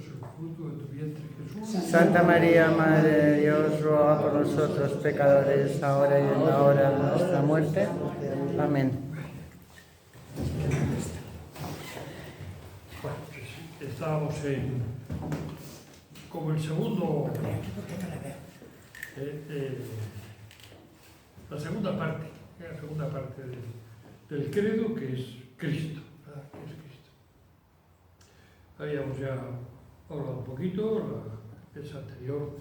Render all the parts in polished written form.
es el fruto de tu vientre, Jesús. Santa María, Madre de Dios, ruega por nosotros pecadores, ahora y en la hora de nuestra muerte. Amén. Bueno, pues estábamos como el segundo, la segunda parte del credo, que es Cristo, ¿verdad? Que es Cristo. Habíamos ya hablado un poquito, la vez anterior,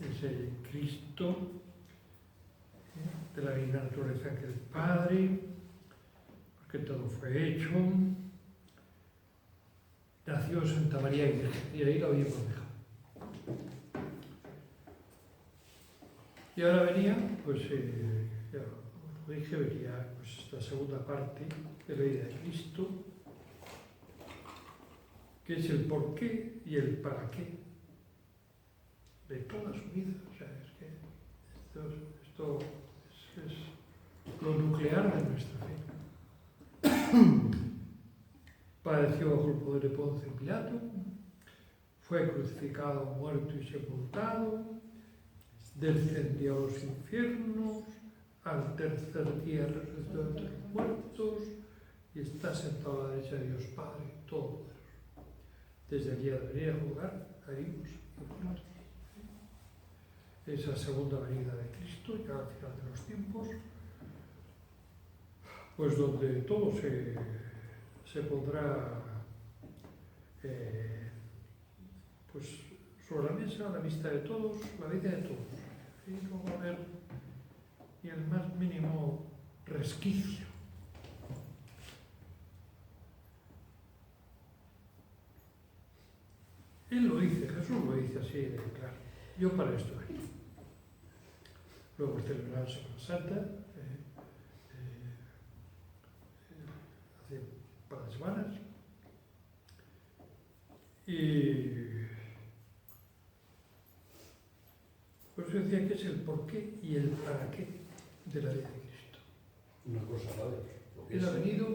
ese Cristo de la misma naturaleza que el Padre, porque todo fue hecho, nació Santa María Virgen, y ahí lo habíamos dejado. Y ahora venía, pues, ya lo dije, venía pues, esta segunda parte de la vida de Cristo, que es el por qué y el para qué de toda su vida. O sea, es que esto es lo nuclear de nuestra fe. Padeció bajo el poder de Poncio Pilato, fue crucificado, muerto y sepultado, descendió a los infiernos, al tercer día resucitó entre los muertos y está sentado a la derecha de Dios Padre Todopoderoso. Desde el día de venir a juzgar a vivos y muertos. Esa segunda venida de Cristo, ya al final de los tiempos, pues donde todo se pondrá pues sobre la mesa, a la vista de todos, la vida de todos. Y no va a haber ni el más mínimo resquicio. Él lo dice, Jesús lo dice así de claro. Yo para esto vengo. Luego celebramos Semana Santa, hace un par de semanas. Y pues yo decía que es el porqué y el para qué de la vida de Cristo. Una cosa a la vez. Él ha venido,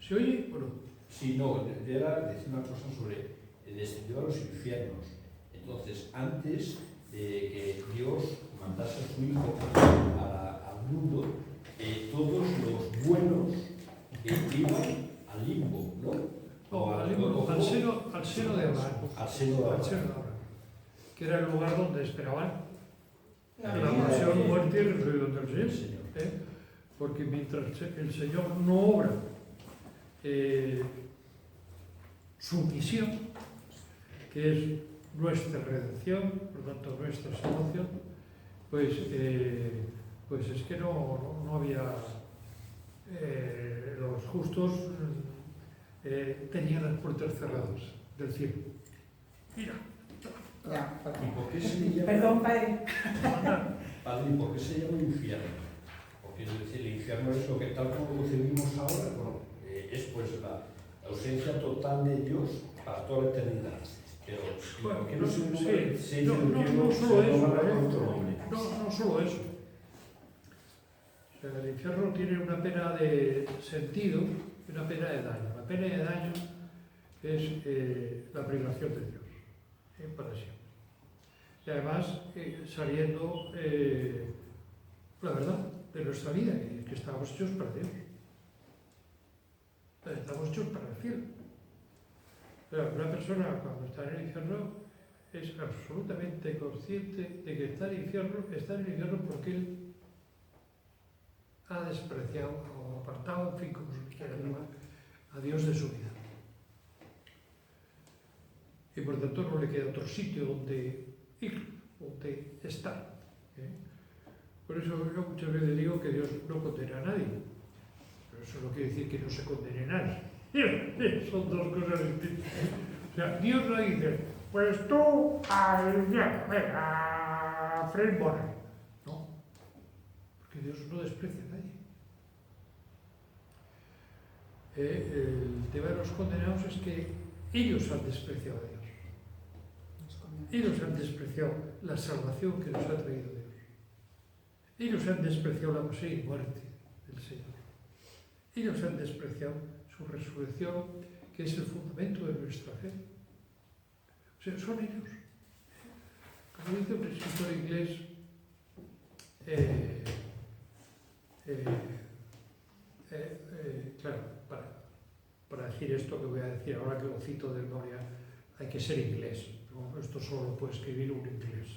¿se oye o no? Sí, no, era decir una cosa sobre descendió a los infiernos. Entonces, antes de que Dios mandase a su Hijo al mundo, todos los buenos iban al limbo, ¿no? No, al limbo, no, al seno de Abraham. Al seno de Abraham. Que era el lugar donde esperaban la vida pasión, de- muerte y resurrección del Señor. Porque mientras el Señor no obra su misión, que es nuestra redención, por lo tanto nuestra salvación, pues es que no había, los justos tenían las puertas cerradas del cielo. Mira, Ya, ¿Y por qué se llama? Perdón, padre. Padre, ¿y por qué se llama infierno? Porque es decir, el infierno es lo que tal como lo concebimos ahora, bueno, es pues la ausencia total de Dios para toda la eternidad. Pero, bueno, ¿por qué no se sí, nombra no solo eso, con otro nombre? no solo eso. O sea, el infierno tiene una pena de sentido y una pena de daño. La pena de daño es la privación de Dios, para siempre. Y además, saliendo, la verdad, de nuestra vida, que estamos hechos para Dios. Estamos hechos para el cielo. Pero una persona cuando está en el infierno es absolutamente consciente de que está en el infierno porque él ha despreciado o apartado, en fin, como se quiera llamar, a Dios de su vida. Y por tanto no le queda otro sitio donde ir, donde estar. Por eso yo muchas veces digo que Dios no condena a nadie. Pero eso no quiere decir que no se condene a nadie. Son dos cosas distintas. O sea, Dios no dice, pues tú al infierno, venga, a Fred Bonner. No, porque Dios no desprecia a nadie. El tema de los condenados es que ellos han despreciado a Dios. Ellos han despreciado la salvación que nos ha traído Dios. Ellos han despreciado la pasión y muerte del Señor. Ellos han despreciado su resurrección, que es el fundamento de nuestra fe. O sea, son ellos. Como dice un escritor inglés, claro, para decir esto que voy a decir ahora, que lo cito de memoria, hay que ser inglés, ¿no? Esto solo puede escribir un inglés.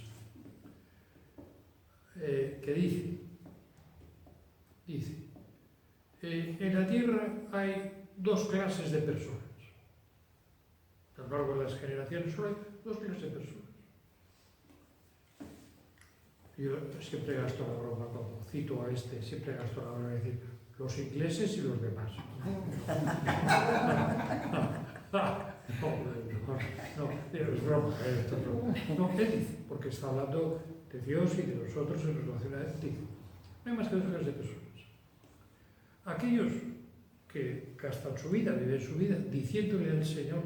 Que dice, en la Tierra hay dos clases de personas. A lo largo de las generaciones solo hay dos clases de personas. Yo siempre gasto la broma, cuando cito a este, siempre gasto la broma de decir los ingleses y los demás. No, es broma, esto es broma. No, él dice, porque está hablando de Dios y de nosotros en relación a él, dice, no hay más que dos clases de personas. Aquellos que gastan su vida, viven su vida, diciéndole al Señor,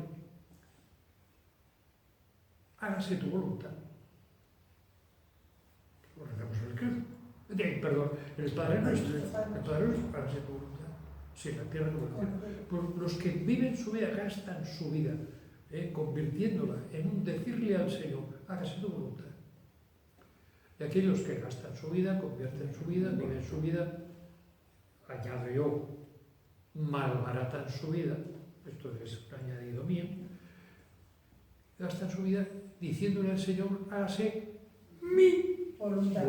hágase tu voluntad. Lo rezamos en el credo. Perdón, en el Padre Nuestro. El Padre Nuestro, hágase tu voluntad. Sí, la tierra como el cielo. Por los que viven su vida, gastan su vida, convirtiéndola en un decirle al Señor, hágase tu voluntad. Y aquellos que gastan su vida, convierten su vida, viven su vida, añado yo, malbaratan su vida, esto es un añadido mío, gastan su vida diciéndole al Señor, hágase mi voluntad.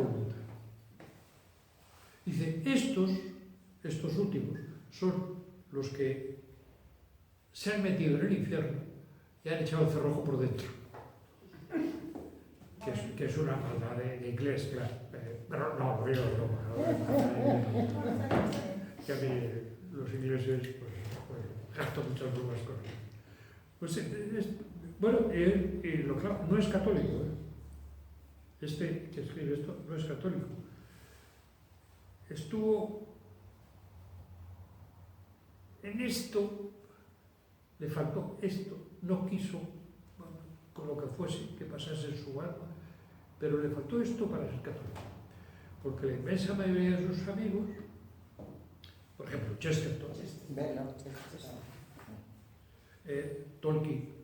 Dice, estos últimos son los que se han metido en el infierno y han echado el cerrojo por dentro. Que es una maldad de inglés, claro. Pero no, lo digo de broma. Que a mí los ingleses, pues gasto muchas bromas con ellos. Pues, bueno, y lo claro, no es católico. Este que escribe esto no es católico. Estuvo en esto, le faltó esto, no quiso, bueno, con lo que fuese, que pasase en su alma, pero le faltó esto para ser católico. Porque la inmensa mayoría de sus amigos, por ejemplo, Chesterton, Tolkien,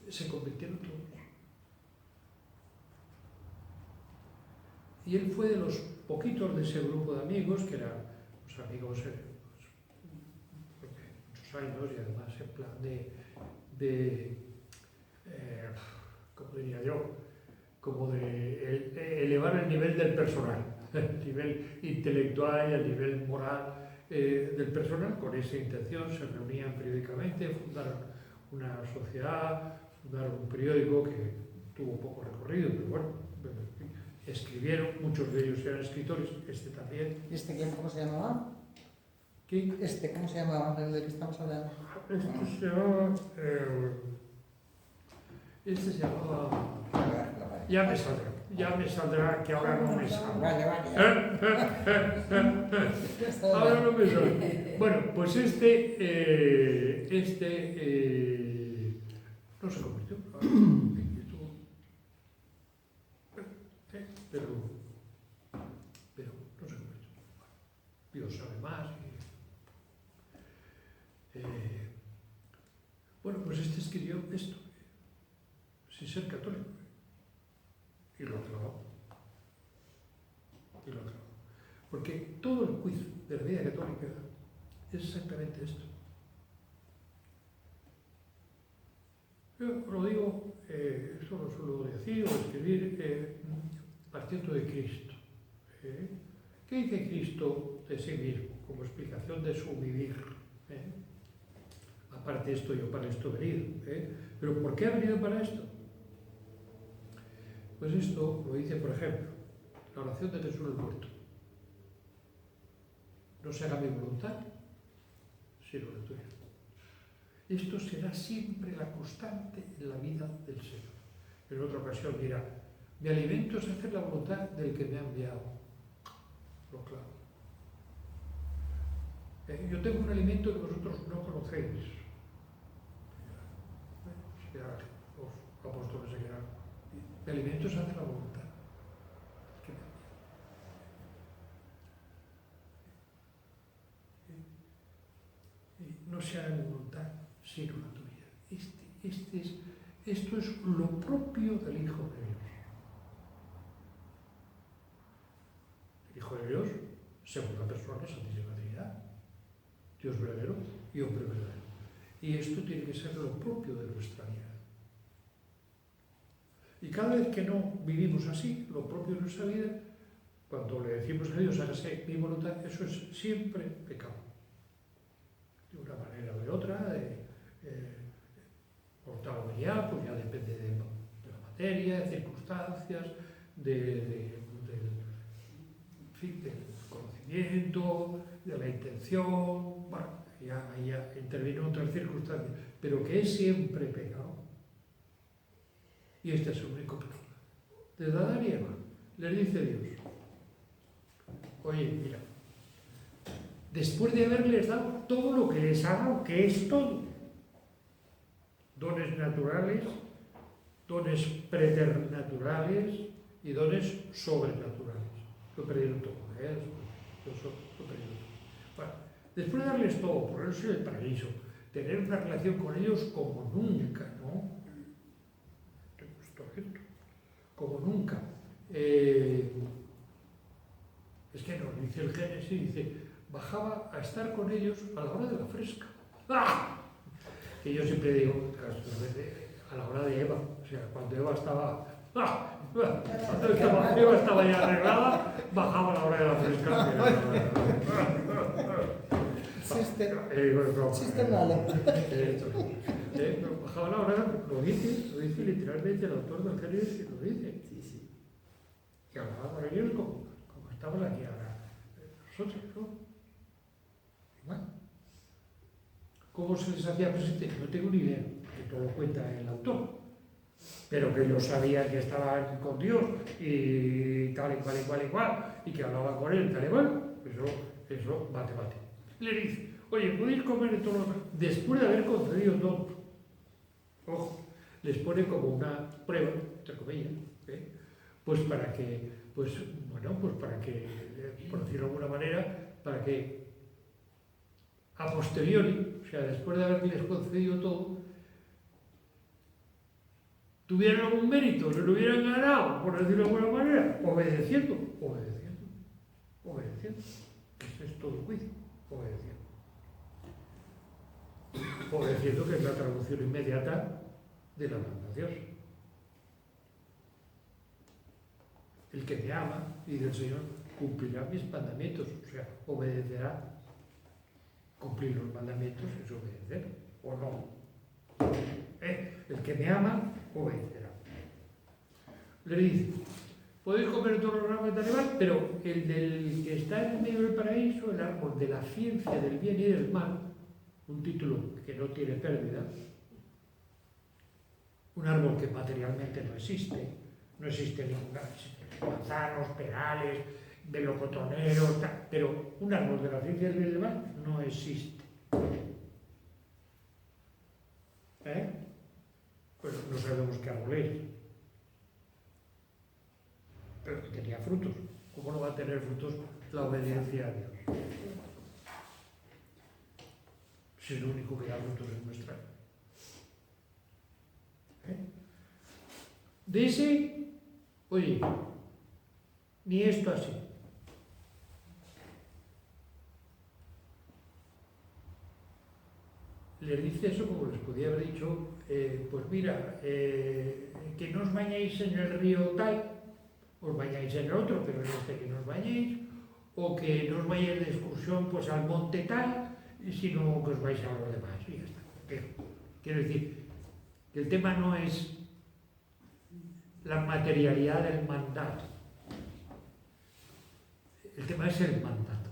se convirtieron todos. Y él fue de los poquitos de ese grupo de amigos, que eran los amigos muchos años, y además en plan ¿cómo diría yo? Como de elevar el nivel del personal, el nivel intelectual y el nivel moral del personal. Con esa intención se reunían periódicamente, fundaron una sociedad, fundaron un periódico que tuvo poco recorrido, pero bueno, escribieron, muchos de ellos eran escritores, este también. ¿Y este quién, cómo se llamaba? ¿Qué? ¿Este cómo se llamaba, del que estamos hablando? Este se llamaba... Ya me saldrá, que ahora no me sale. Vale. Ahora no me sale. Bueno, pues este no se convirtió. Pero no se convirtió. Dios sabe más. Bueno, pues este escribió esto, sin ser católico. Y lo aclaró. Porque todo el quiz de la vida católica es exactamente esto. Yo lo digo, eso lo suelo decir o escribir partiendo de Cristo. ¿Qué dice Cristo de sí mismo como explicación de su vivir? Aparte esto, yo para esto he venido. ¿Pero por qué ha venido para esto? Pues esto lo dice, por ejemplo, la oración de Jesús el muerto. No se haga mi voluntad, sino la tuya. Esto será siempre la constante en la vida del Señor. En otra ocasión dirá, mi alimento es hacer la voluntad del que me ha enviado. Lo claro. Yo tengo un alimento que vosotros no conocéis. Los apóstoles se quedaron. Mi alimento es hacer la voluntad. Y no se haga mi voluntad, sino la tuya. Esto es lo propio del Hijo de Dios. El Hijo de Dios, segunda persona, Santísima Trinidad, Dios verdadero y hombre verdadero. Y esto tiene que ser lo propio de nuestra vida. Y cada vez que no vivimos así, lo propio de nuestra vida, cuando le decimos a Dios, hágase mi voluntad, eso es siempre pecado. De una manera o de otra, por tal o ya, pues ya depende de la materia, de circunstancias, del conocimiento, de la intención, bueno, ya intervienen otras circunstancias, pero que es siempre pecado. Y este es el único pecado. De Adán y Eva, les dice Dios, oye, mira, después de haberles dado todo lo que les ha dado, que es todo, dones naturales, dones preternaturales y dones sobrenaturales. Lo perdieron todo, lo perdieron todo. Bueno, después de darles todo, ponerse en el paraíso, tener una relación con ellos como nunca, ¿no? Como nunca. Es que nos dice el Génesis, dice, bajaba a estar con ellos a la hora de la fresca. ¡Ah! Que yo siempre digo, a la hora de Eva, o sea, cuando Eva estaba, Eva estaba ya arreglada, bajaba a la hora de la fresca. Chiste malo. Bajaba a la hora, lo dice literalmente el autor del Génesis, lo dice. Sí. Y hablaba con ellos como estamos aquí ahora nosotros, ¿no? Igual. ¿Cómo se les hacía presente? No tengo ni idea, que todo lo cuenta el autor, pero que ellos sabían que estaban con Dios y tal y cual, y que hablaban con él tal y cual, eso bate. Le dice, oye, podéis comer de todo lo demás, después de haber concedido todo. Ojo, les pone como una prueba, entre comillas, pues para que, por decirlo de alguna manera, para que a posteriori, o sea, después de haberles concedido todo, tuvieran algún mérito, se lo hubieran ganado, por decirlo de alguna manera, obedeciendo. Ese es todo el juicio, obedeciendo, que es la traducción inmediata de la manda de Dios. El que me ama, dice el Señor, cumplirá mis mandamientos, o sea, obedecerá. Cumplir los mandamientos es obedecer, o no. El que me ama, obedecerá. Le dice, podéis comer todos los árboles de animal, pero el del que está en medio del paraíso, el árbol de la ciencia del bien y del mal, un título que no tiene pérdida, un árbol que materialmente no existe ninguna, manzanos, perales, melocotoneros, pero un árbol de la ciencia del bien y del mal no existe. Pues no sabemos qué árbol es, pero que tenía frutos. ¿Cómo no va a tener frutos la obediencia a Dios? Si es lo único que da frutos en nuestra vida. De ese, oye, ni esto así. Les dice eso como les podía haber dicho, pues mira, que no os bañéis en el río tal, os bañáis en el otro, pero en este que no os bañéis, o que no os vayáis de excursión pues al monte tal, sino que os vais a los demás, y ya está. Pero, quiero decir, que el tema no es la materialidad del mandato, el tema es el mandato.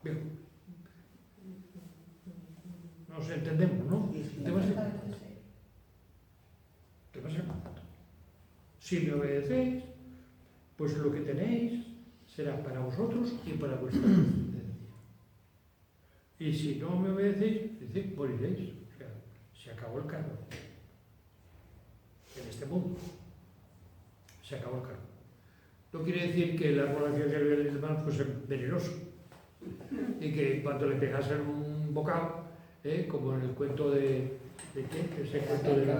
Bien. Nos entendemos, ¿no? El tema es el mandato. Si me obedecéis, pues lo que tenéis será para vosotros y para vuestra descendencia. Y si no me obedecéis, dice, moriréis. O sea, se acabó el cargo. En este mundo. Se acabó el cargo. No quiere decir que la relación del bien y del mal fuese venenoso. y que cuando le pegasen un bocado, como en el cuento de ¿qué? Ese cuento de la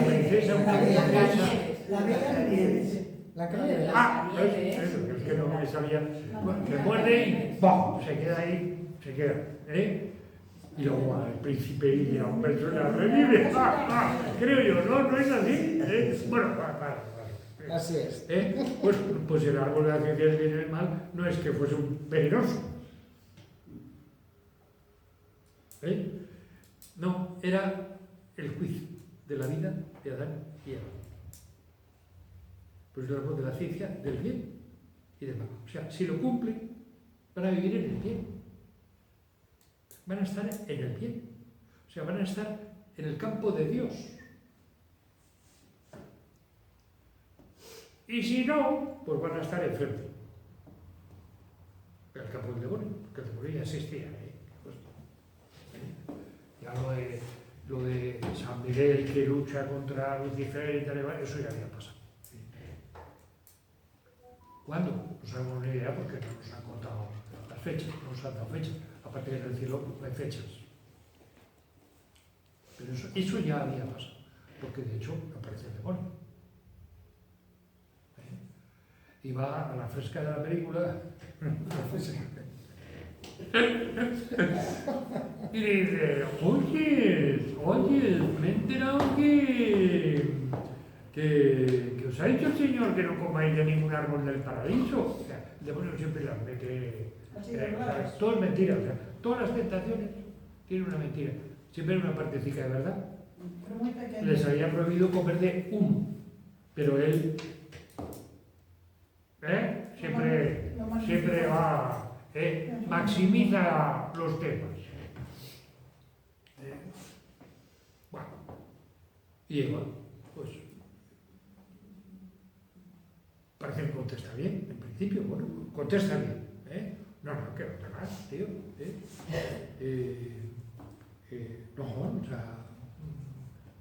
princesa, una princesa. La Bella Nieves. La que Eso, es que no me sabía. Bueno, se muerde y ¡pum! Se queda ahí, se queda. Y luego el príncipe y la persona revive. Creo yo, ¿no? ¿No es así? Bueno, para. Así es. Pues el árbol de la ciencia del bien y del mal no es que fuese un venenoso. No, era el juicio de la vida de Adán y Eva. Pues el árbol de la ciencia del bien y del mal. O sea, si lo cumplen, van a vivir en el bien. Van a estar en el bien. O sea, van a estar en el campo de Dios. Y si no, pues van a estar enfermos. El campo del demonio, porque el demonio ya existía. Ya lo de San Miguel que lucha contra Lucifer y tal, eso ya había pasado. ¿Cuándo? No sabemos ni idea porque no nos han contado las fechas, no nos han dado fechas. Aparte que en el cielo no hay fechas. Pero eso ya había pasado, porque de hecho aparece el demonio. Y va a la fresca de la película y le dice, oye, me he enterado que os ha dicho el Señor que no comáis de ningún árbol del paraíso. O sea, el demonio siempre las mete. Todo es mentira. O sea, todas las tentaciones tienen una mentira. Siempre hay una partecita de verdad. Les había prohibido comer de uno, pero él siempre va, maximiza los temas. Bueno, y Eva, pues parece que contesta bien, en principio, bueno, contesta bien, no, que no te vas, tío, no, o sea,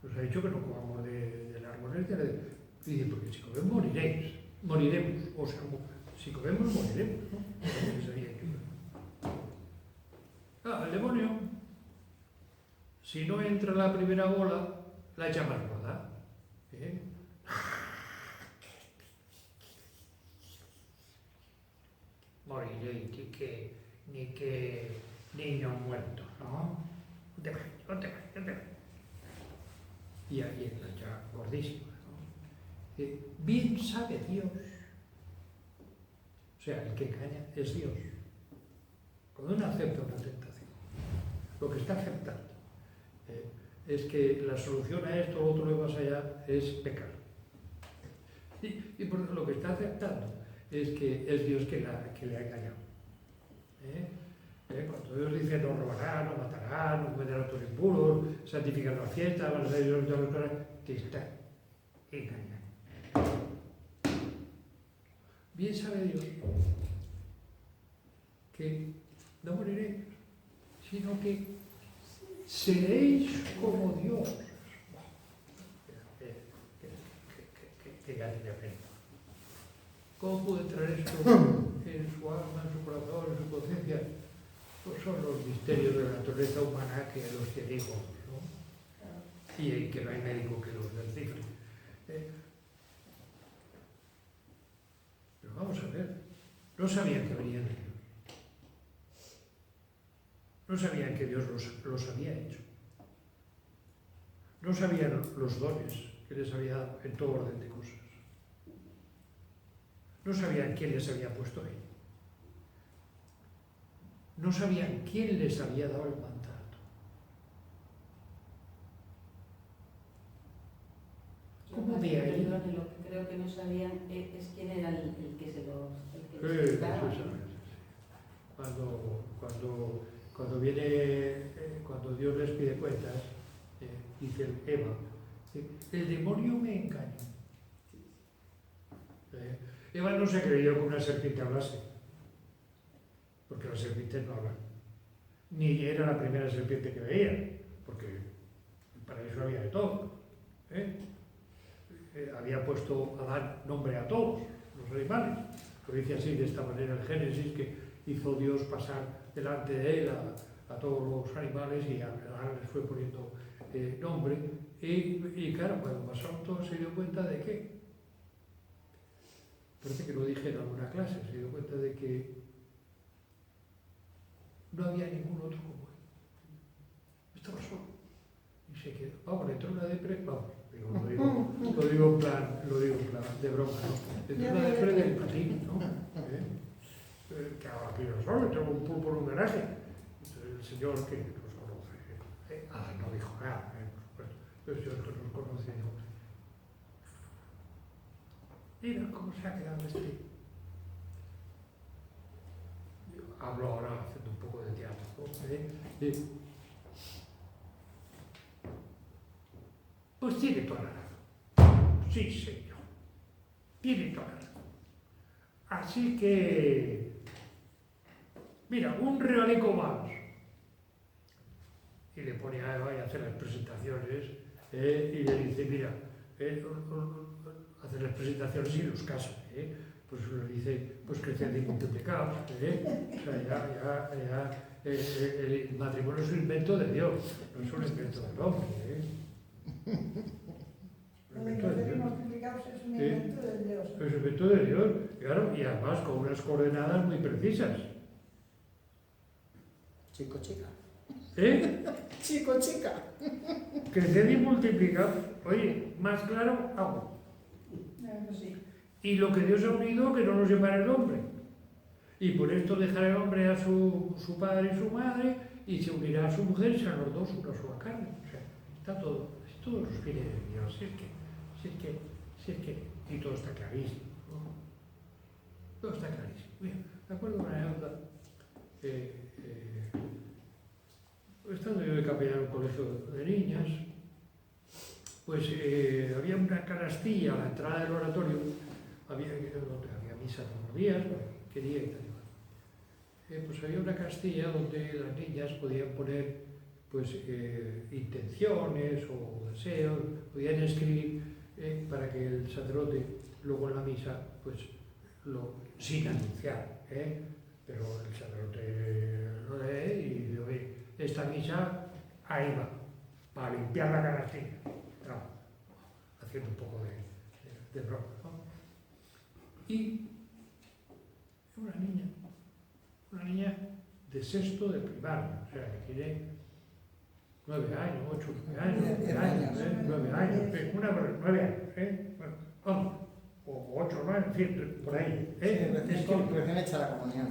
nos ha dicho que no comamos del árbol este, dice, porque si comemos moriremos, o sea, si comemos moriremos, ¿no? El demonio, si no entra la primera bola, la echa más gorda. Moriré, ni que niño muerto, ¿no? No te vayas. Y ahí la echa gordísima, ¿no? Bien sabe Dios. O sea, el que engaña es Dios. Cuando uno acepta una tentación, lo que está aceptando es que la solución a esto, lo otro, lo más allá, es pecar. Y por lo que está aceptando es que es Dios que le ha engañado. Cuando Dios dice no robará, no matará, no cometerá actos impuros, santificar la fiesta, van a ser Dios de los te está engañando. Bien sabe Dios que no moriréis, sino que seréis como Dios. Qué gana de pena. ¿Cómo puede traer esto en su alma, en su corazón, en su conciencia? Pues son los misterios de la naturaleza humana que los tenemos, ¿no? Y que no hay médico que los descifre. Pero vamos a ver, no sabían que venían de Dios. No sabían que Dios los había hecho. No sabían los dones que les había dado en todo orden de cosas. No sabían quién les había puesto ahí. No sabían quién les había dado el mandato. ¿Cómo de ahí? Lo que creo que no sabían es quién era el que se los Sí, daba. Cuando viene, cuando Dios les pide cuentas, dice Eva, el demonio me engañó. Eva no se creyó que una serpiente hablase, porque las serpientes no hablan. Ni era la primera serpiente que veía, porque para eso había de todo. Había puesto Adán nombre a todos los animales. Lo dice así, de esta manera, el Génesis, que hizo Dios pasar delante de él a todos los animales y ahora les fue poniendo nombre. Y claro, cuando pasaron todos se dio cuenta de que, parece que lo dije en alguna clase, se dio cuenta de que no había ningún otro como él. Estaba solo. Y se quedó. Vamos, le entró una depresión, vamos, lo digo en plan de broma, ¿no? Le entró una depresión del patín, ¿no? Que aquello solo, entró por un garaje. Entonces, el señor que nos conoce, no dijo nada, por supuesto, pero el señor que nos conoce dijo, mira cómo se ha quedado este. Hablo ahora haciendo un poco de teatro, ¿no? Pues tiene toda la razón. Sí, señor. Tiene toda la razón. Así que, mira, un realico más. Y le pone a Eva y hace las presentaciones y le dice, mira, hace las presentaciones y los casa. Pues le dice, pues crecer y multiplicados. O sea, el matrimonio es un invento de Dios, no es un invento del hombre. Multiplicados es un invento de Dios. Es un invento de Dios, claro, y además con unas coordenadas muy precisas. Chico, chica. Chico, chica. Crecer y multiplicar, oye, más claro, agua. Sí. Y lo que Dios ha unido, que no nos separe el hombre. Y por esto dejará el hombre a su padre y su madre, y se unirá a su mujer, y serán los dos una sola carne. O sea, está todo, todos los fines de Dios, si es que, y todo está clarísimo, ¿no? Todo está clarísimo. Mira, me acuerdo de una anécdota, estando yo de capellán en un colegio de niñas, pues había una canastilla a la entrada del oratorio, donde había misa todos los días, quería y tal. Pues había una castilla donde las niñas podían poner pues intenciones o deseos, podían escribir para que el sacerdote luego en la misa, pues sin anunciar, pero el sacerdote lo lee y dice, oye, esta misa ahí va, para limpiar la canastilla, claro, haciendo un poco de broma, ¿no? Y una niña de sexto de primaria, o sea, que tiene 9 años, 8, 9 años, 9 años, 9 años, 9 años, bueno, vamos, o 8, 9, en fin, por ahí. Recién hecha la comunión.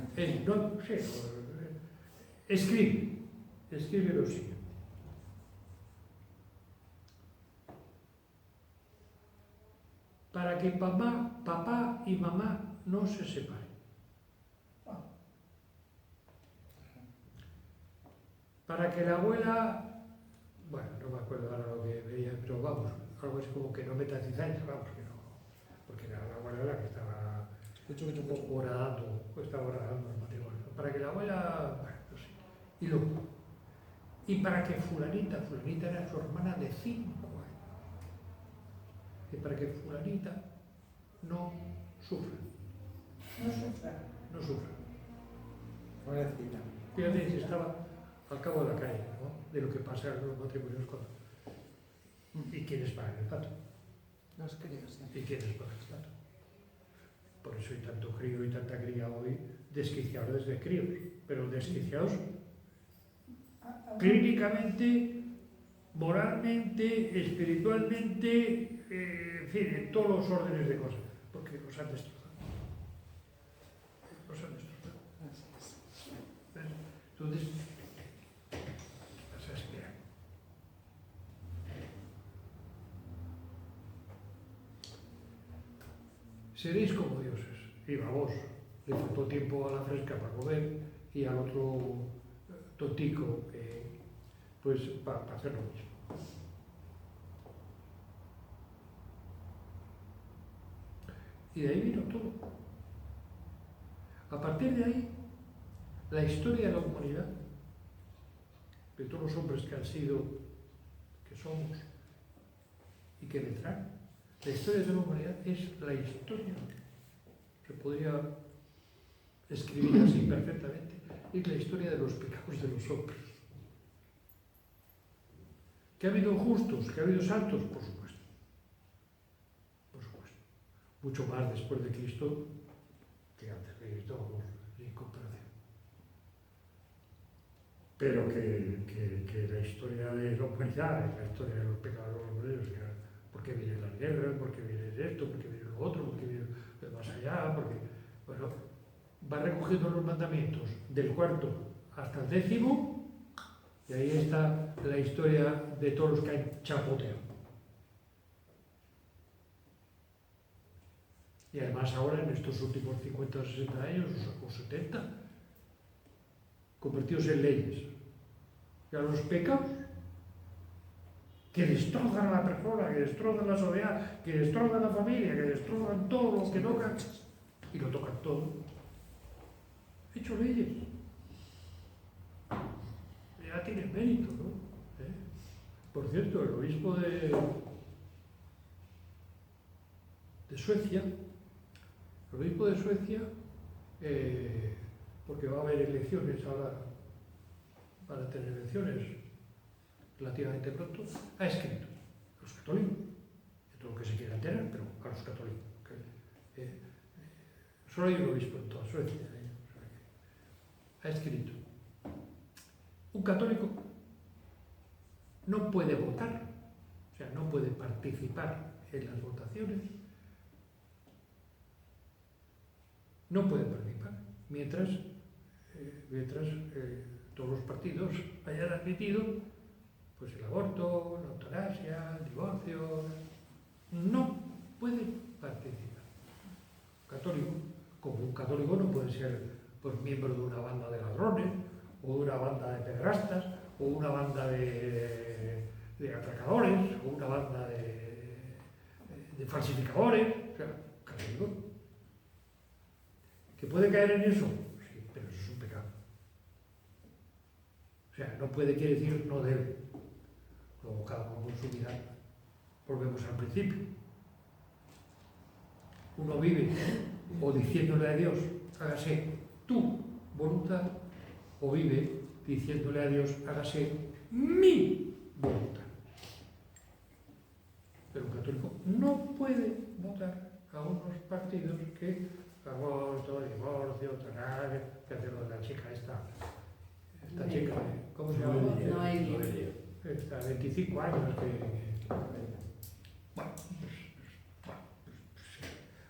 Escribe lo siguiente. Para que papá y mamá no se separen. Para que la abuela, bueno, no me acuerdo ahora lo que veía, pero vamos, algo así como que no meta cizaña, vamos, que no, porque era la abuela la que estaba horadando el matrimonio. Para que la abuela, bueno, no sé, y luego, y para que fulanita era su hermana de 5 años, y para que fulanita no sufra. No sufra. Pobrecita. Fíjate si estaba al cabo de la calle, ¿no? De lo que pasa en los matrimonios cuando... ¿Y quiénes pagan el pato? Los críos, sí. ¿Y quiénes pagan el pato? Por eso hay tanto crío y tanta cría hoy desquiciados desde críos, pero desquiciados clínicamente, moralmente, espiritualmente, en fin, en todos los órdenes de cosas, porque los han destrozado. Entonces, vas a esperar. Seréis como dioses. Y vamos, le faltó tiempo a la fresca para comer y al otro tontico, pues para hacer lo mismo. Y de ahí vino todo. A partir de ahí, la historia de la humanidad, de todos los hombres que han sido, que somos y que vendrán, la historia de la humanidad es la historia, se podría escribida así perfectamente, es la historia de los pecados de los hombres. ¿Que ha habido justos? ¿Que ha habido santos? Por supuesto. Por supuesto. Mucho más después de Cristo que antes de Cristo, vamos, sin comparación. Pero que la historia de la humanidad, la historia de los pecados de los hombres, o sea, ¿por qué vienen las guerras? ¿Por qué viene esto? ¿Por qué viene lo otro? ¿Por qué viene lo más allá? Porque, bueno, va recogiendo los mandamientos del 4º hasta el 10º, y ahí está la historia de todos los que han chapoteado. Y además ahora, en estos últimos 50 o 60 años, o 70, convertidos en leyes. Y a los pecados que destrozan a la persona, que destrozan la sociedad, que destrozan la familia, que destrozan todo lo que tocan, y lo tocan todo. He hecho leyes. Ya tienen mérito, ¿no? Por cierto, el obispo de Suecia, porque va a haber elecciones ahora, van a tener elecciones relativamente pronto, ha escrito a los católicos, de todo lo que se quiera enterar, pero a los católicos. Solo hay un obispo en toda Suecia. Ha escrito: un católico no puede votar, o sea, no puede participar en las votaciones, no puede participar, mientras todos los partidos hayan admitido pues el aborto, la eutanasia, el divorcio. No puede participar. Católico, como un católico no puede ser pues miembro de una banda de ladrones, o de una banda de pederastas, o una banda de atracadores, o una banda de falsificadores. O sea, católico. ¿Que puede caer en eso? Sí, pero eso es un pecado. O sea, no puede, quiere decir no debe. Luego cada uno con su vida. Volvemos al principio. Uno vive o diciéndole a Dios, hágase tu voluntad, o vive diciéndole a Dios, hágase mi voluntad. Pero un católico no puede votar a unos partidos que aborto, divorcio, eutanasia, que hace lo de la chica esta chica, ¿cómo se llama? Noelia. Está 25 años que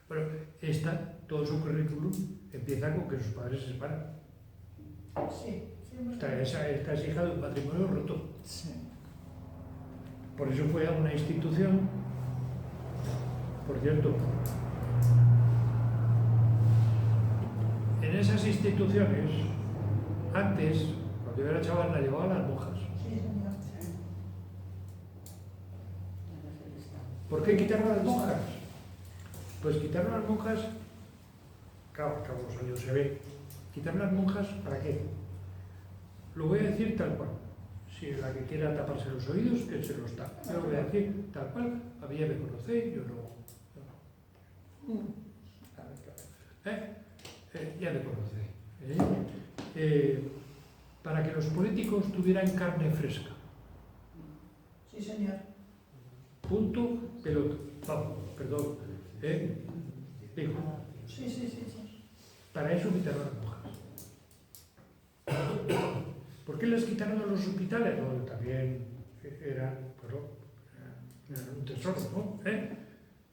bueno, todo su currículum empieza con que sus padres se separan. Sí, Esta es hija de un matrimonio roto. Sí. Por eso fue a una institución, por cierto. En esas instituciones, antes, cuando yo era chaval, la llevaban las monjas. sí, señor. ¿Por qué quitaron a las monjas? Pues quitaron a las monjas, claro, al cabo de los años se ve, quitaron las monjas, ¿para qué? Lo voy a decir tal cual. Si la que quiera taparse los oídos, que se los tape. Yo lo voy a decir tal cual, a mí ya me conocéis, yo no. Ya me conocéis. Para que los políticos tuvieran carne fresca. Sí, señor. Punto, pelota. Vamos, perdón. Digo, Sí, sí, sí, sí. para eso quitaron a las monjas. ¿Por qué las quitaron a los hospitales? No, también eran un tesoro, ¿no?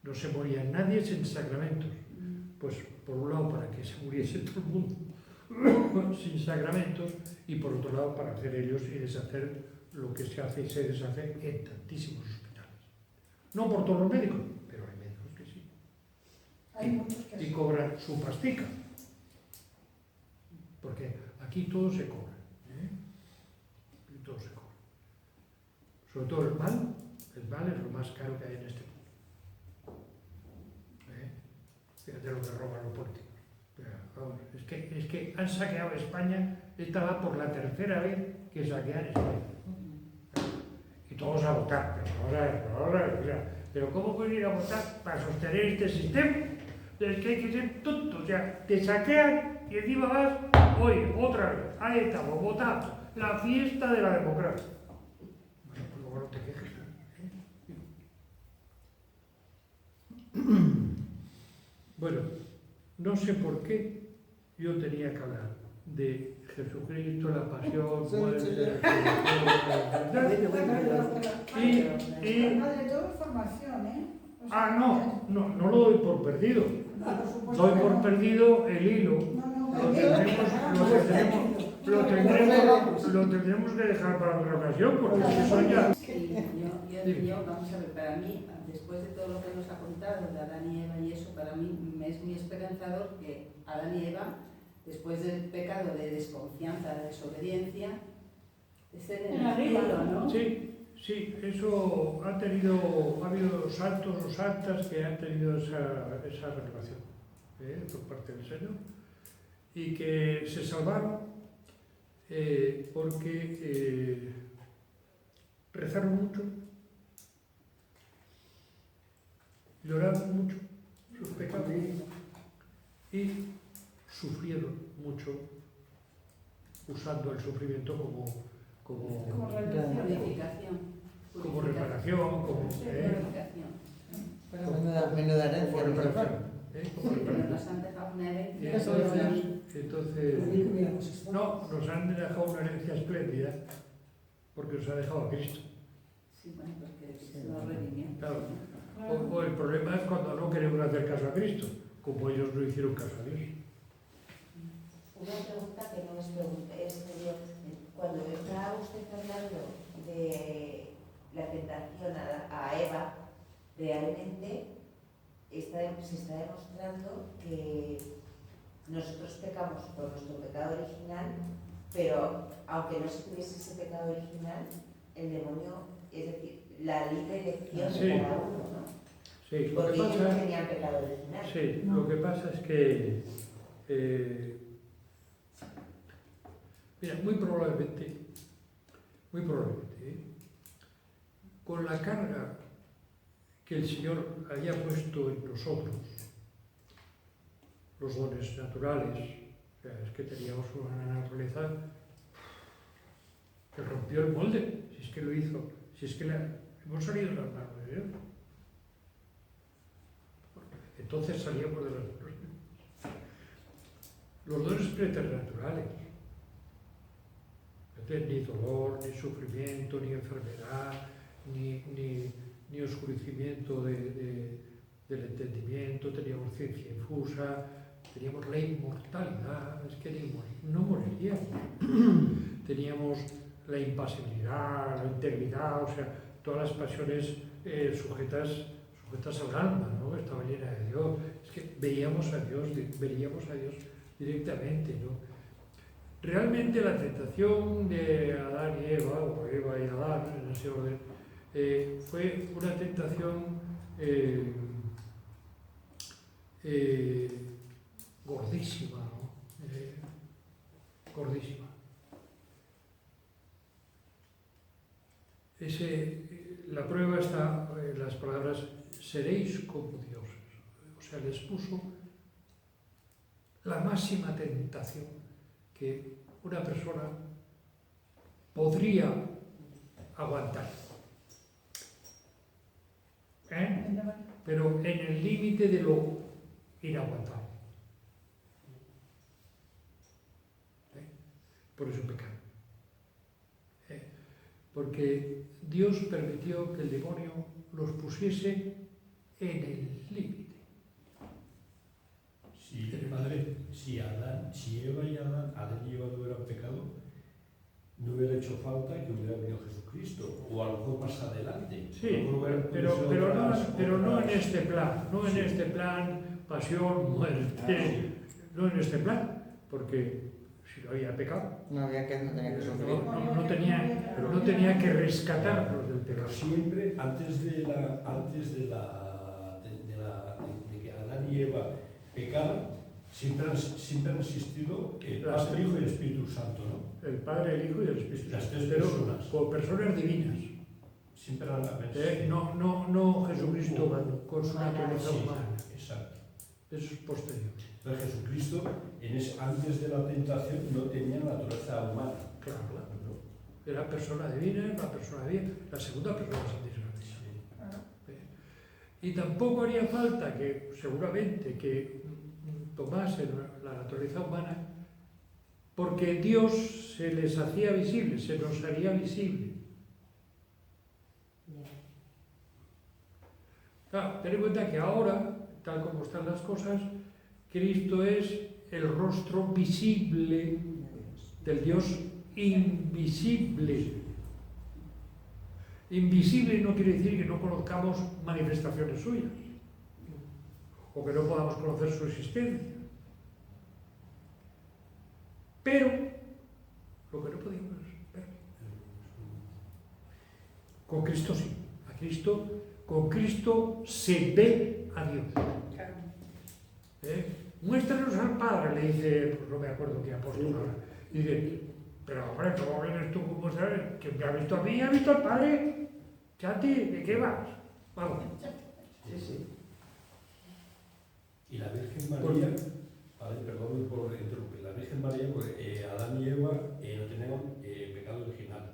No se moría nadie sin sacramentos. Pues por un lado para que se muriese todo el mundo sin sacramentos, y por otro lado para hacer ellos y deshacer lo que se hace y se deshace en tantísimos hospitales. No por todos los médicos, pero hay médicos que sí. Hay muchos que Y sí. cobran su pastica. Porque aquí todo se cobra. Y todo se cobra. Sobre todo el mal es lo más caro que hay en este mundo. Fíjate lo que roban los políticos. Vamos, es que han saqueado España, esta va por la tercera vez que saquean España. Y todos a votar, pero ¿cómo pueden ir a votar para sostener este sistema? Es que hay que ser tonto, o sea, te saquean y encima vas, oye, otra vez, ahí estamos, votando, la fiesta de la democracia. Bueno, pues luego no te quejes. Bueno, no sé por qué yo tenía que hablar de Jesucristo, la pasión, muerte, resurrección, Padre, todo información, ¿eh? O sea, no lo doy por perdido. por supuesto Doy que por no. perdido el hilo. No, Lo tendremos que dejar para otra ocasión, porque eso ya... Sí, yo, vamos a ver, para mí, después de todo lo que nos ha contado de Adán y Eva y eso, para mí me es muy esperanzador que Adán y Eva, después del pecado de desconfianza, de desobediencia, estén en el cielo, ¿no? Sí, eso ha habido los altos, los altas que han tenido esa revelación por parte del Señor y que se salvaron porque rezaron mucho, lloraron mucho sus pecados y sufrieron mucho usando el sufrimiento como Purificación. como reparación, como Purificación. Menuda herencia. como reparación. Como Pero reparación. nos han dejado una herencia. Entonces, no, nos han dejado una herencia espléndida porque nos ha dejado a Cristo. Sí, bueno, porque se nos redimió. Claro. O el problema es cuando no queremos hacer caso a Cristo, como ellos no hicieron caso a Dios. Una pregunta que no es pregunta, es cuando está usted hablando de la tentación a Eva, realmente se está demostrando que nosotros pecamos por nuestro pecado original, pero aunque no se tuviese ese pecado original, el demonio, es decir, la libre elección Sí. de cada uno, ¿no? Sí, lo Porque que ellos no pasa, tenían pecado original. sí, lo que pasa es que, mira, muy probablemente, con la carga que el Señor haya puesto en nosotros, los dones naturales, o sea, es que teníamos una naturaleza que rompió el molde, si es que lo hizo, si es que hemos salido de las manos de Dios. Entonces salíamos de las manos de Dios. Los dones preternaturales, ni dolor, ni sufrimiento, ni enfermedad, ni oscurecimiento del entendimiento, teníamos ciencia infusa, teníamos la inmortalidad, es que no moriríamos. Teníamos la impasibilidad, la integridad, o sea, todas las pasiones sujetas al alma, ¿no? Estaba llena de Dios. Es que veíamos a Dios directamente, ¿no? Realmente la tentación de Adán y Eva, o Eva y Adán, en ese orden, fue una tentación gordísima, ¿no? Gordísima. La prueba está en las palabras seréis como dioses. O sea, les puso la máxima tentación que una persona podría aguantar. Pero en el límite de lo inaguantable. Por eso pecaron. Porque Dios permitió que el demonio los pusiese en el límite. Sí, padre, si Eva y Adán y Eva no hubieran pecado, no hubiera hecho falta que hubiera venido Jesucristo, o a lo mejor más adelante. Sí, pero no en este plan, no en este plan, pasión, muerte, no en este plan, porque si no había pecado, No tenía que sufrir. no tenía que rescatarlos del Pero pecado. siempre, antes de que Adán y Eva pecaran, siempre han existido el Padre, el Hijo y el Espíritu Santo, ¿no? El Padre, el Hijo y el Espíritu Las Santo, tres pero personas. con personas divinas. Siempre han existido. No Jesucristo con su naturaleza Sí, humana. exacto. Eso es posterior. Entonces Jesucristo, antes de la tentación, no tenía naturaleza humana. Claro, ¿no? Era persona divina, la persona divina, la segunda persona santísima. Y tampoco haría falta que, seguramente, que tomasen la naturaleza humana, porque Dios se les hacía visible, se nos haría visible. Claro, ten en cuenta que ahora, tal como están las cosas, Cristo es el rostro visible del Dios invisible. Invisible no quiere decir que no conozcamos manifestaciones suyas, o que no podamos conocer su existencia. Pero, lo que no podemos ver, con Cristo sí. Con Cristo se ve a Dios. Muéstranos al Padre, le dice, pues no me acuerdo qué apóstol ahora. Dice, pero hombre, ¿cómo vienes tú como sabes? Que me ha visto a mí, ha visto al Padre. Chati, ¿de qué vas? Vamos. Sí. Y la Virgen María, perdón por interrumpir, la Virgen María, pues Adán y Eva no tenían pecado original.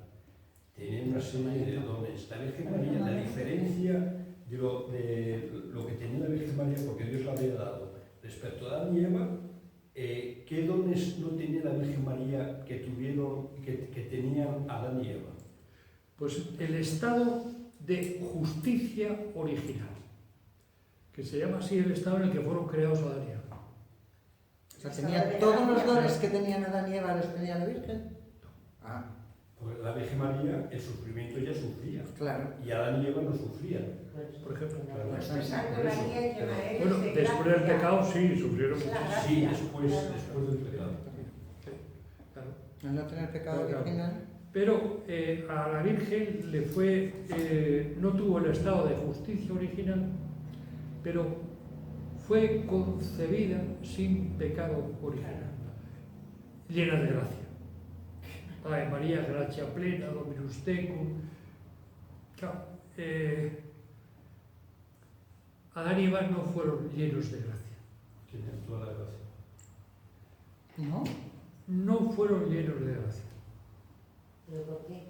Tenían una serie de dones. La Virgen María, la diferencia de lo que tenía la Virgen María, porque Dios la había dado, respecto a Adán y Eva, ¿qué dones no tenía la Virgen María que tenían Adán y Eva? Pues el estado de justicia original, que se llama así el estado en el que fueron creados Adán y Eva. O sea, tenía todos los dones que tenían Adán y Eva, los tenía la Virgen. Ah, Porque la Virgen María, el sufrimiento ya sufría. claro. Y Adán y Eva no sufrían. Por ejemplo. Claro. Pues Por pensando eso. en María y que María Bueno, es de después del gracia. pecado sí, sufrieron Es la mucho. gracia. Sí, después del pecado. Sí, claro. Al no tener pecado Claro. original. Pero a la Virgen le no tuvo el estado de justicia original, pero fue concebida sin pecado original, llena de gracia. Ave María, gracia plena, Dominus tecum. Claro, Adán y Eva no fueron llenos de gracia. Tenían toda la gracia. ¿No? No fueron llenos de gracia. ¿Pero por qué?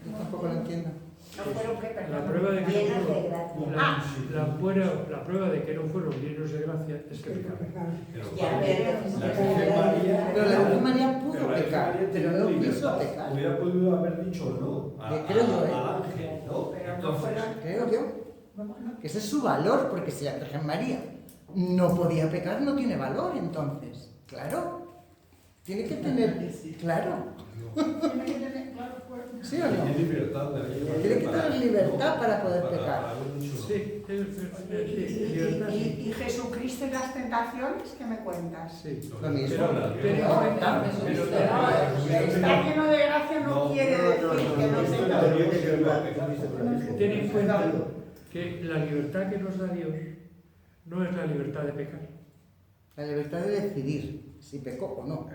Yo tampoco lo entiendo. No fueron que La prueba de que Llenas no de fueron, gracia. la prueba de que no fueron llenos de gracia es que pecaron. Pero Ya, pero la Virgen María, Pero la Virgen María pero pudo la Virgen pecar, María pero tenía no quiso libertad. pecar. Hubiera podido haber dicho no Yo creo yo, al ángel, ¿no? Pero no Entonces, fueron. Creo yo que ese es su valor, porque si la Virgen María no podía pecar, no tiene valor entonces. Claro. Tiene que tener. Claro. Tiene que tener claro fuerte. ¿Sí o no? tiene libertad la Virgen María Tiene que tener libertad para poder pecar. haber dicho no. Sí, libertad sí. Y Jesucristo y las tentaciones, ¿qué me cuentas? Sí. Lo mismo. Está lleno de gracia no quiere decir que no tenga. Ten en cuenta que la libertad que nos da Dios no es la libertad de pecar. La libertad de decidir si pecó o no.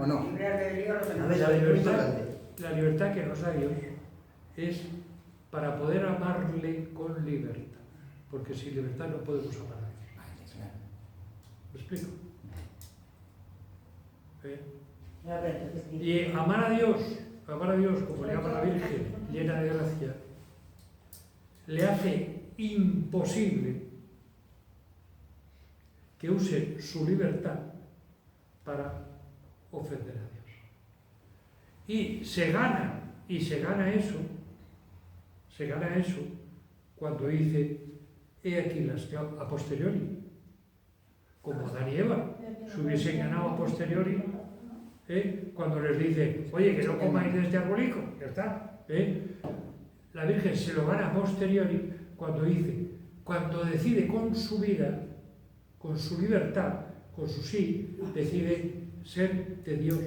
¿O no? Libre albedrío lo tenemos. La libertad que nos da Dios es para poder amarle con libertad. Porque sin libertad no podemos amar a Dios. ¿Me explico? No, pero entonces, Y amar a Dios, como le ama la Virgen, llena de gracia, le hace imposible que use su libertad para ofender a Dios. Y se gana eso cuando dice, he aquí la esclava a posteriori, como Adán y Eva se hubiesen ganado a posteriori, cuando les dice, oye, que no comáis de este arbolico, ya está. La Virgen se lo gana a posteriori cuando decide con su vida, con su libertad, con su sí, decide ser de Dios,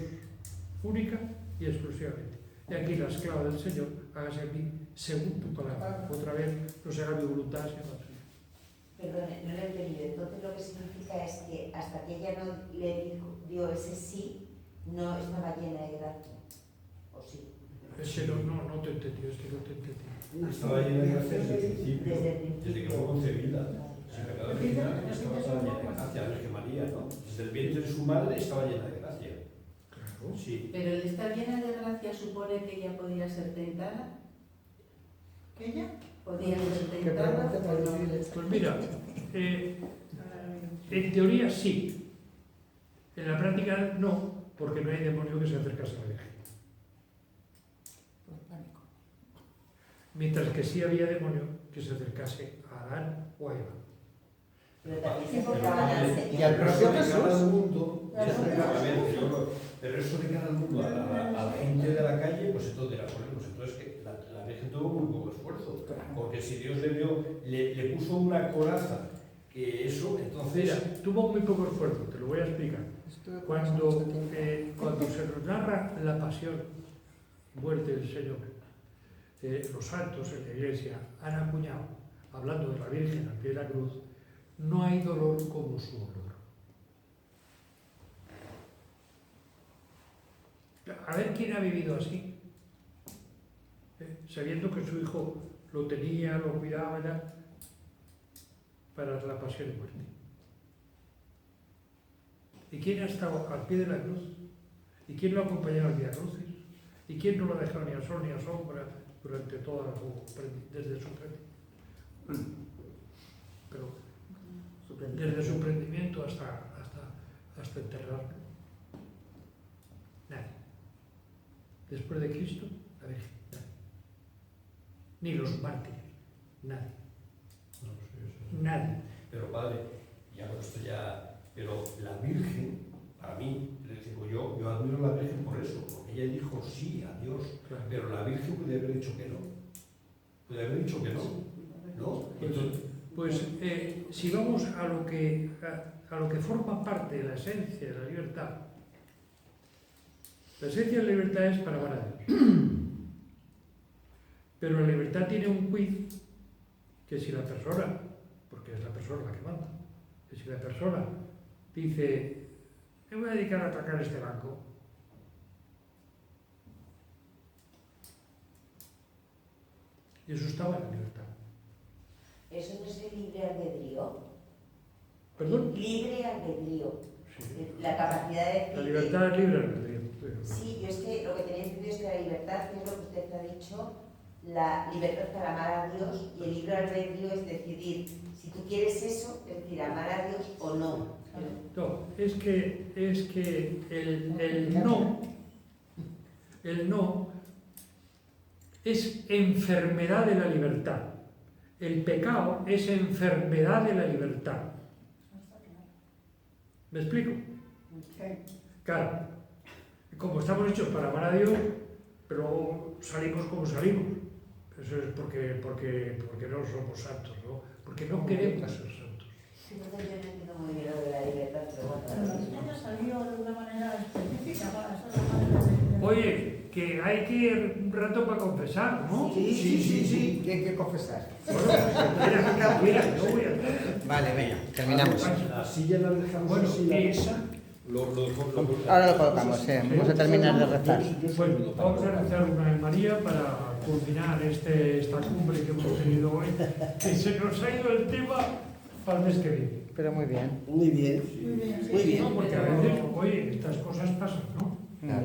única y exclusivamente. Y aquí la esclava del Señor, hágase en mí según tu palabra. Otra vez, no se haga mi voluntad, sino la tuya. perdone, no lo he entendido. Entonces lo que significa es que hasta que ella no le dio ese sí, no estaba llena de gracia. ¿O sí? Es que no te entendí, es que no te entendí. Estaba llena de gracia desde el principio, Desde el principio. desde que fue concebida. Sin pecado original, estaba desde el vientre de su madre estaba llena de gracia. Claro. Sí. Pero el estar llena de gracia supone que ella podía ser tentada. ¿Que ella? Podía ser Que tentada. pregunte ¿O para no? decirles. Pues mira, en teoría sí. En la práctica no, porque no hay demonio que se acercase a la Virgen. Por pánico. Mientras que sí había demonio que se acercase a Adán o a Eva. Pero también se Sí, porque acercaban al Y Señor. al propio Pero eso de cada Jesús. mundo, pero eso de cada mundo a la gente de la calle, pues entonces dirá, "Joder, pues entonces que la Virgen tuvo muy poco esfuerzo, porque si Dios le puso una coraza que eso, entonces Mira, tuvo muy poco esfuerzo, te lo voy a explicar. Estuve con Cuando, mucho tiempo. cuando se nos narra la pasión y muerte del Señor, los santos en la iglesia han acuñado, hablando de la Virgen al pie de la cruz, no hay dolor como su olor. A ver quién ha vivido así, sabiendo que su hijo lo tenía, lo cuidaba ya, para la pasión y muerte. ¿Y quién ha estado al pie de la cruz? ¿Y quién lo ha acompañado al Vía Crucis? ¿Y quién no lo ha dejado ni a sol ni a sombra durante toda desde su desde su prendimiento hasta enterrarlo? Nadie. Después de Cristo, la Virgen, nadie. Ni los mártires, nadie. no sé, eso. Nadie. Pero padre, ya con esto ya, pero la Virgen, para mí, le digo yo admiro a la Virgen por eso, porque ella dijo sí a Dios, Claro. pero la Virgen puede haber dicho que no. Puede haber dicho que no, ¿no? Entonces, Pues si vamos a lo que forma parte de la esencia de la libertad, la esencia de la libertad es para amar a Dios. Pero la libertad tiene un quiz que si la persona, porque es la persona la que manda, que si la persona dice, me voy a dedicar a atracar este banco, y eso estaba en la libertad. ¿Eso no es el libre albedrío? ¿Perdón? Libre albedrío. Sí. La capacidad de La decir... libertad es libre albedrío. Sí, yo es que lo que tenía entendido es que la libertad, que es lo que usted ha dicho, la libertad para amar a Dios, y el libre albedrío es decidir si tú quieres eso, es decir, amar a Dios o no. No, es que el no es enfermedad de la libertad. El pecado es enfermedad de la libertad. ¿Me explico? Claro, como estamos hechos para amar a Dios, pero salimos como salimos. Eso es porque no somos santos, ¿no? Porque no queremos ser santos. Entonces yo no entiendo muy bien lo de la libertad, pero Pero bueno. ella salió de una manera específica para ser la madre de... Oye, que hay que ir un rato para confesar, ¿no? Sí, que hay que confesar. Bueno, mira, yo voy a... Vale, venga, terminamos. la silla la dejamos Bueno, así, la esa... mesa, Ahora lo colocamos, vamos a terminar de rezar. Bueno, vamos a rezar una Ave María para culminar esta cumbre que hemos tenido hoy, que se nos ha ido el tema para el mes que viene. Pero muy bien. Muy bien. Muy bien, sí. Muy bien. No, porque a veces, oye, estas cosas pasan, ¿no?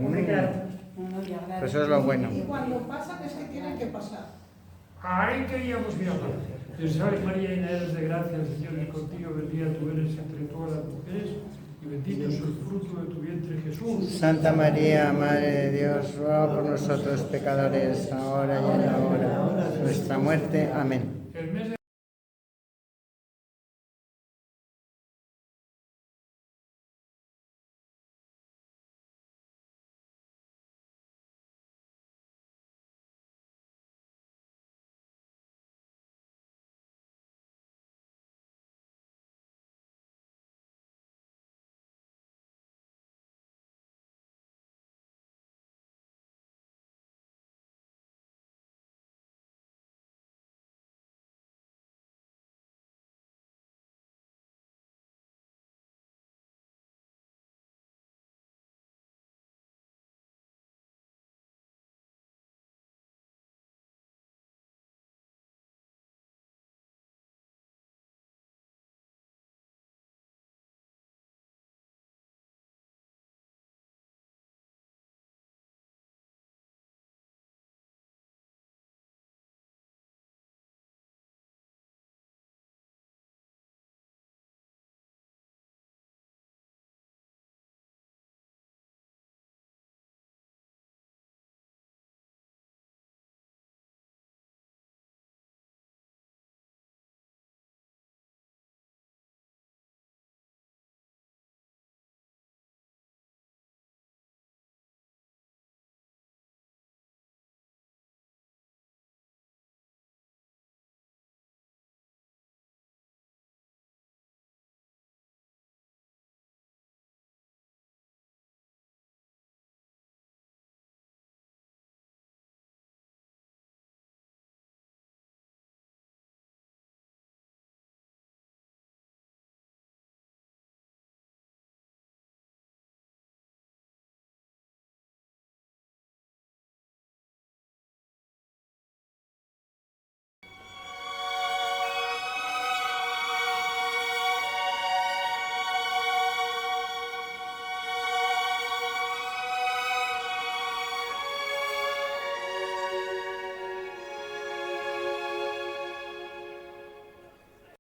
Hombre, claro. No, y ahora- Pues eso es lo bueno. Y cuando pasan es que tienen que pasar. Ahí queríamos ir a hablar. Dios salve María, llena eres de gracia, el Señor es contigo, bendita tú eres entre todas las mujeres, y bendito es el fruto de tu vientre, Jesús. Santa María, Madre de Dios, ruega por nosotros pecadores, ahora y en la hora de nuestra muerte. Amén.